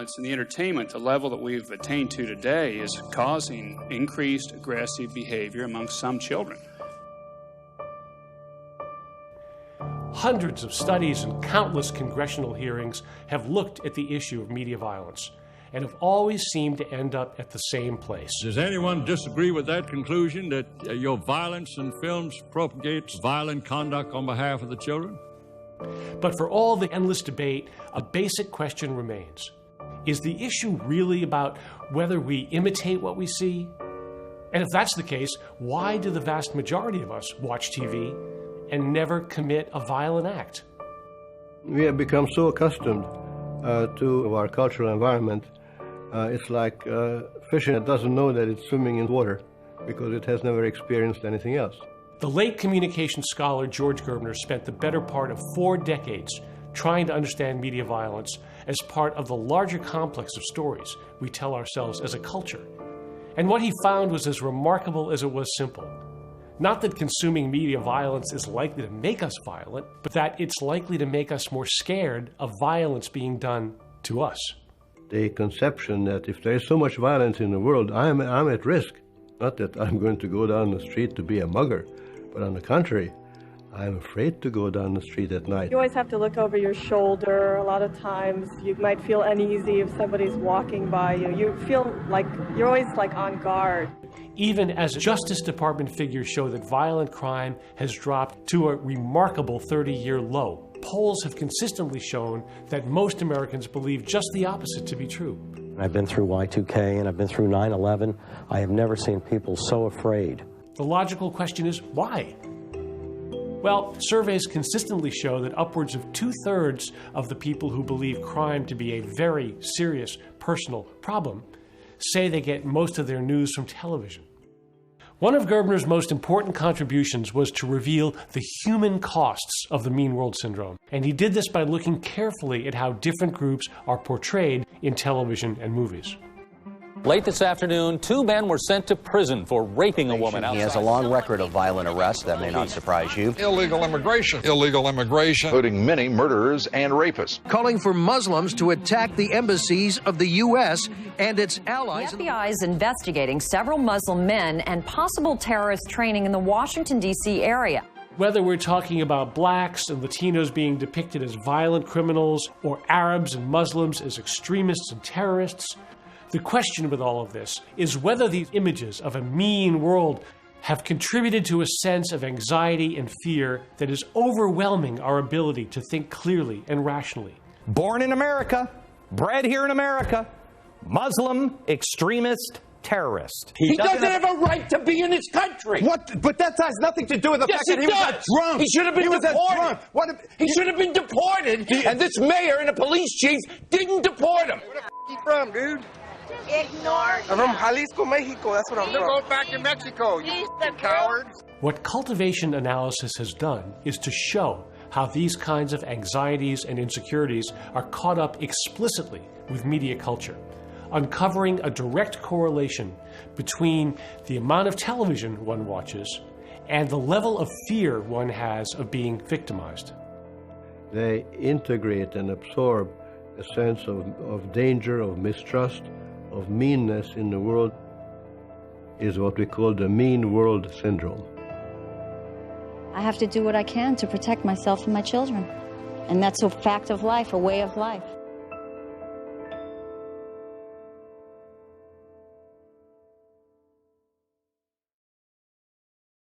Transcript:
violence in the entertainment, the level that we've attained to today, is causing increased aggressive behavior among some children. Hundreds of studies and countless congressional hearings have looked at the issue of media violence and have always seemed to end up at the same place. Does anyone disagree with that conclusion, that your violence in films propagates violent conduct on behalf of the children? But for all the endless debate, a basic question remains. Is the issue really about whether we imitate what we see? And if that's the case, why do the vast majority of us watch TV and never commit a violent act? We have become so accustomed to our cultural environment. It's like fishing that doesn't know that it's swimming in water because it has never experienced anything else. The late communication scholar George Gerbner spent the better part of 4 decades trying to understand media violence as part of the larger complex of stories we tell ourselves as a culture. And what he found was as remarkable as it was simple. Not that consuming media violence is likely to make us violent, but that it's likely to make us more scared of violence being done to us. The conception that if there is so much violence in the world, I'm at risk. Not that I'm going to go down the street to be a mugger, but on the contrary, I'm afraid to go down the street at night. You always have to look over your shoulder. A lot of times you might feel uneasy if somebody's walking by you. You feel like you're always on guard. Even as Justice Department figures show that violent crime has dropped to a remarkable 30-year low, polls have consistently shown that most Americans believe just the opposite to be true. I've been through Y2K and I've been through 9/11. I have never seen people so afraid. The logical question is, why? Well, surveys consistently show that upwards of 2/3 of the people who believe crime to be a very serious personal problem say they get most of their news from television. One of Gerbner's most important contributions was to reveal the human costs of the Mean World Syndrome, and he did this by looking carefully at how different groups are portrayed in television and movies. Late this afternoon, 2 men were sent to prison for raping a woman outside. He has a long record of violent arrests. That may not surprise you. Illegal immigration, including many murderers and rapists. Calling for Muslims to attack the embassies of the U.S. and its allies. The FBI is investigating several Muslim men and possible terrorist training in the Washington, D.C. area. Whether we're talking about blacks and Latinos being depicted as violent criminals or Arabs and Muslims as extremists and terrorists, the question with all of this is whether these images of a mean world have contributed to a sense of anxiety and fear that is overwhelming our ability to think clearly and rationally. Born in America, bred here in America, Muslim, extremist, terrorist. He doesn't have a right to be in this country. What? But that has nothing to do with the fact that he was drunk. He should have been deported. He should have been deported, and this mayor and the police chief didn't deport him. Where the f*** you from, dude? Ignore him. I'm from Jalisco, Mexico. That's what I'm from. Go back to Mexico, you cowards. What cultivation analysis has done is to show how these kinds of anxieties and insecurities are caught up explicitly with media culture, uncovering a direct correlation between the amount of television one watches and the level of fear one has of being victimized. They integrate and absorb a sense of danger, of mistrust, of meanness in the world, is what we call the Mean World Syndrome. I have to do what I can to protect myself and my children. And that's a fact of life, a way of life.